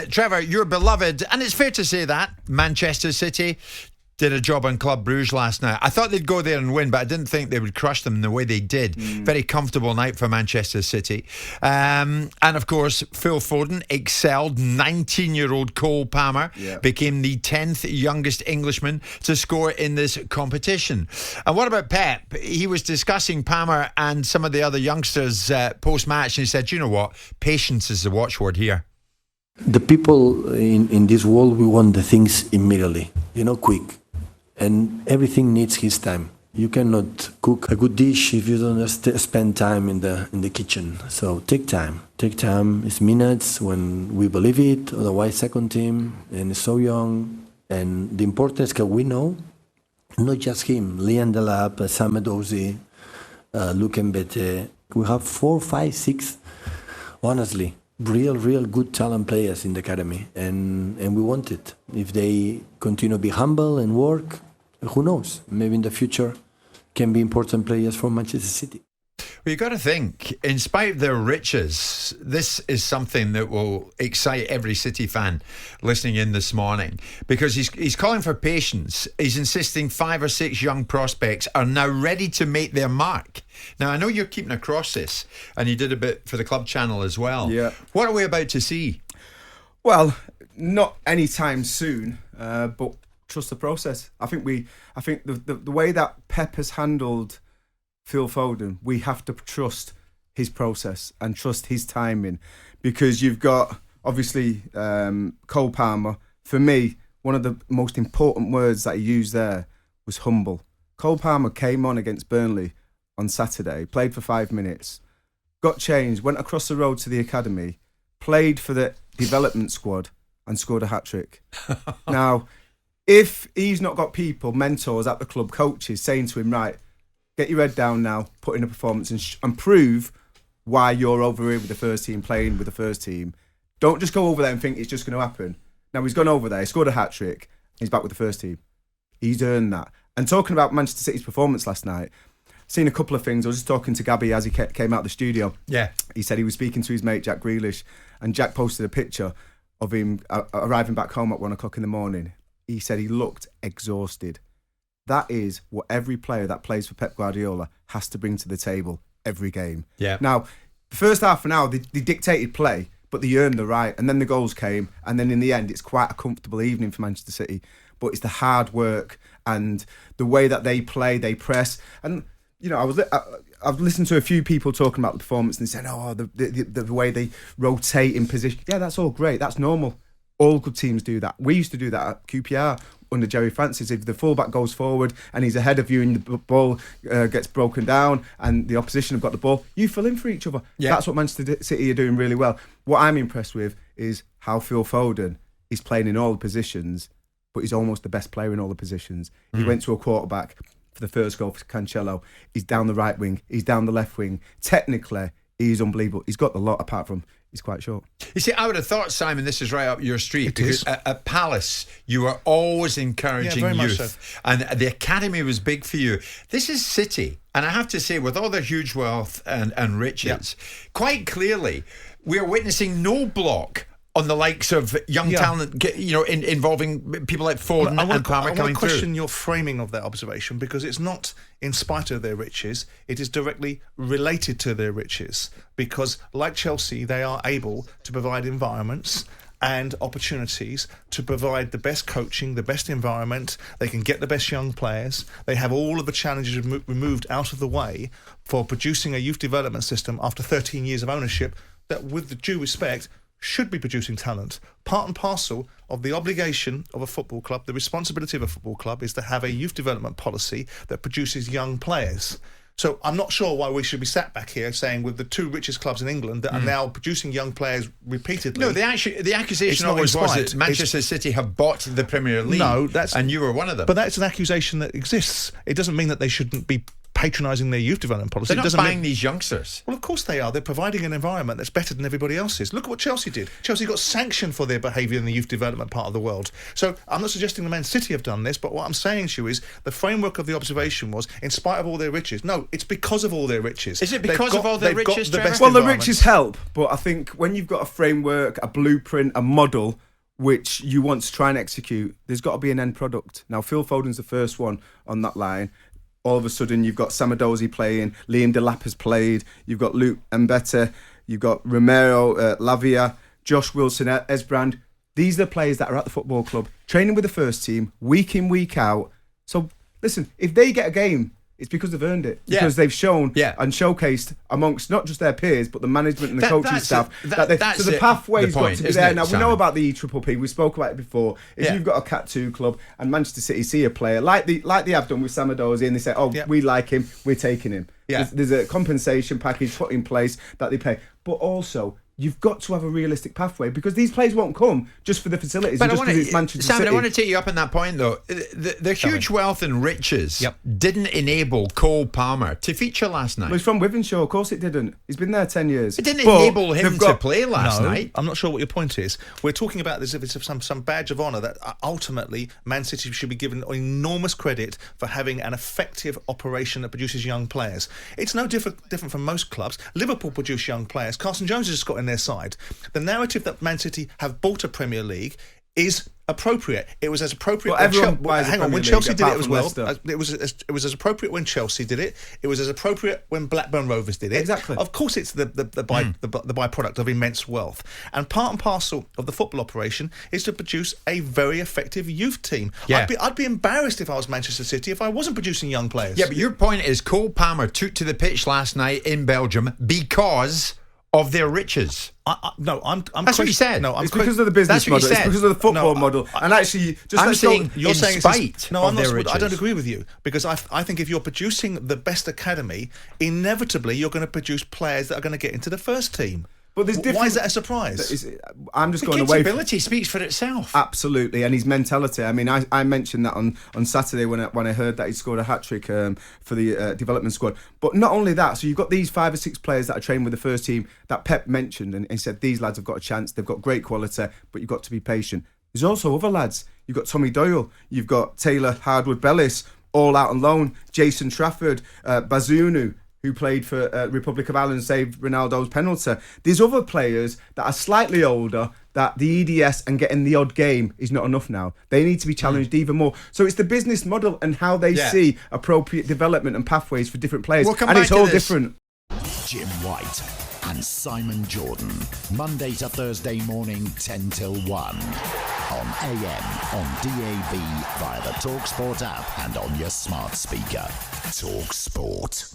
Trevor, your beloved, and it's fair to say that, Manchester City did a job on Club Brugge last night. I thought they'd go there and win, but I didn't think they would crush them the way they did. Very comfortable night for Manchester City. And of course, Phil Foden excelled. 19-year-old Cole Palmer became the 10th youngest Englishman to score in this competition. And what about Pep? He was discussing Palmer and some of the other youngsters post-match, and he said, you know what? Patience is the watchword here. The people in this world, we want the things immediately, quick. And everything needs his time. You cannot cook a good dish if you don't spend time in the kitchen. So take time. Take time. It's minutes when we believe it. Otherwise, second team, and it's so young. And the importance that we know, not just him, Liam Delap, Sam Edozie, Luke Mbete. We have 4, 5, 6, honestly, real good talent players in the academy. And we want it. If they continue to be humble and work, who knows? Maybe in the future can be important players for Manchester City. Well, you've got to think, in spite of their riches, this is something that will excite every City fan listening in this morning, because he's calling for patience. He's insisting 5 or 6 young prospects are now ready to make their mark. Now, I know you're keeping across this, and you did a bit for the club channel as well. Yeah. What are we about to see? Well, not anytime soon, but trust the process. I think the way that Pep has handled Phil Foden, we have to trust his process and trust his timing, because you've got obviously Cole Palmer. For me, one of the most important words that he used there was humble. Cole Palmer came on against Burnley on Saturday, played for 5 minutes, got changed, went across the road to the academy, played for the development squad and scored a hat-trick. Now, if he's not got people, mentors at the club, coaches, saying to him, right, get your head down now, put in a performance and prove why you're over here with the first team, playing with the first team. Don't just go over there and think it's just going to happen. Now, he's gone over there, he scored a hat-trick, he's back with the first team. He's earned that. And talking about Manchester City's performance last night, seen a couple of things. I was just talking to Gabby as he came out of the studio. Yeah. He said he was speaking to his mate, Jack Grealish, and Jack posted a picture of him arriving back home at 1 o'clock in the morning. He said he looked exhausted. That is what every player that plays for Pep Guardiola has to bring to the table every game. Yeah. Now, the first half an hour, they dictated play, but they earned the right. And then the goals came. And then in the end, it's quite a comfortable evening for Manchester City. But it's the hard work and the way that they play, they press. And, I've listened to a few people talking about the performance and they said, the way they rotate in position. Yeah, that's all great. That's normal. All good teams do that. We used to do that at QPR under Jerry Francis. If the fullback goes forward and he's ahead of you and the ball gets broken down and the opposition have got the ball, you fill in for each other. Yeah. That's what Manchester City are doing really well. What I'm impressed with is how Phil Foden is playing in all the positions, but he's almost the best player in all the positions. He went to a quarterback for the first goal for Cancelo. He's down the right wing. He's down the left wing. Technically, he's unbelievable. He's got the lot apart from he's quite short. You see, I would have thought, Simon, this is right up your street, because at Palace you were always encouraging youth, so. And the academy was big for you. This is City, and I have to say, with all their huge wealth and riches, quite clearly we are witnessing no block on the likes of young talent, involving people like Foden and Palmer coming through. I want to question your framing of that observation, because it's not in spite of their riches, it is directly related to their riches. Because, like Chelsea, they are able to provide environments and opportunities to provide the best coaching, the best environment. They can get the best young players. They have all of the challenges removed out of the way for producing a youth development system after 13 years of ownership that, with the due respect, should be producing talent. Part and parcel of the obligation of a football club, the responsibility of a football club, is to have a youth development policy that produces young players. So I'm not sure why we should be sat back here saying, with the 2 richest clubs in England that are now producing young players repeatedly. No, the accusation always was that Manchester City have bought the Premier League. No, and you were one of them. But that's an accusation that exists. It doesn't mean that they shouldn't be patronising their youth development policy. They're not doesn't buying these youngsters. Well, of course they are. They're providing an environment that's better than everybody else's. Look at what Chelsea did. Chelsea got sanctioned for their behaviour in the youth development part of the world. So I'm not suggesting the Man City have done this, but what I'm saying to you is the framework of the observation was, in spite of all their riches. No, it's because of all their riches. Is it because of all their they've got riches, the Trevor? best Well, the environments. riches help, but I think when you've got a framework, a blueprint, a model which you want to try and execute, there's got to be an end product. Now, Phil Foden's the first one on that line. All of a sudden, you've got Samadozi playing, Liam Delap has played, you've got Luke Mbete, you've got Romero, Lavia, Josh Wilson, Esbrand. These are the players that are at the football club, training with the first team, week in, week out. So, listen, if they get a game, it's because they've earned it. Because they've shown and showcased amongst not just their peers, but the management and the coaching staff. So the pathway's got to be there. Now, we know about the EPPP. We spoke about it before. If you've got a Cat 2 club and Manchester City see a player, like they have done with Samadozi, and they say, we like him, we're taking him. There's a compensation package put in place that they pay. But also, you've got to have a realistic pathway, because these players won't come just for the facilities, but just because it's Manchester Simon, City. I want to take you up on that point, though. The huge wealth and riches didn't enable Cole Palmer to feature last night. Well, he's from Wythenshawe, of course it didn't. He's been there 10 years. It didn't enable him to play last No, night. I'm not sure what your point is. We're talking about this as if it's some badge of honour that ultimately Man City should be given enormous credit for having an effective operation that produces young players. It's no different from most clubs. Liverpool produce young players. Carson Jones has just got in their side. The narrative that Man City have bought a Premier League is appropriate. It was as appropriate. When Chelsea did it as well. It was as appropriate when Chelsea did it. It was as appropriate when Blackburn Rovers did it. Exactly. Of course, it's the byproduct of immense wealth, and part and parcel of the football operation is to produce a very effective youth team. Yeah. I'd be embarrassed if I was Manchester City if I wasn't producing young players. Yeah, but your point is Cole Palmer took to the pitch last night in Belgium because of their riches. That's what he said. No, it's because of the business model. It's because of the football model. And actually, I'm saying you're saying in spite no, of I'm not. their riches. I don't agree with you, because I think if you're producing the best academy, inevitably you're going to produce players that are going to get into the first team. But there's different. Why is that a surprise? I'm just the going kid's away. Ability speaks for itself. Absolutely, and his mentality. I mean, I mentioned that on Saturday when I heard that he scored a hat-trick for the development squad. But not only that, so you've got these 5 or 6 players that are trained with the first team that Pep mentioned, and he said these lads have got a chance. They've got great quality, but you've got to be patient. There's also other lads. You've got Tommy Doyle. You've got Taylor Hardwood-Bellis, all out on loan. Jason Trafford, Bazunu, who played for Republic of Ireland, saved Ronaldo's penalty. There's other players that are slightly older that the EDS and getting the odd game is not enough now. They need to be challenged even more. So it's the business model and how they see appropriate development and pathways for different players. And it's all different. Jim White and Simon Jordan. Monday to Thursday morning, 10 till 1. On AM, on DAB, via the talkSPORT app and on your smart speaker. talkSPORT.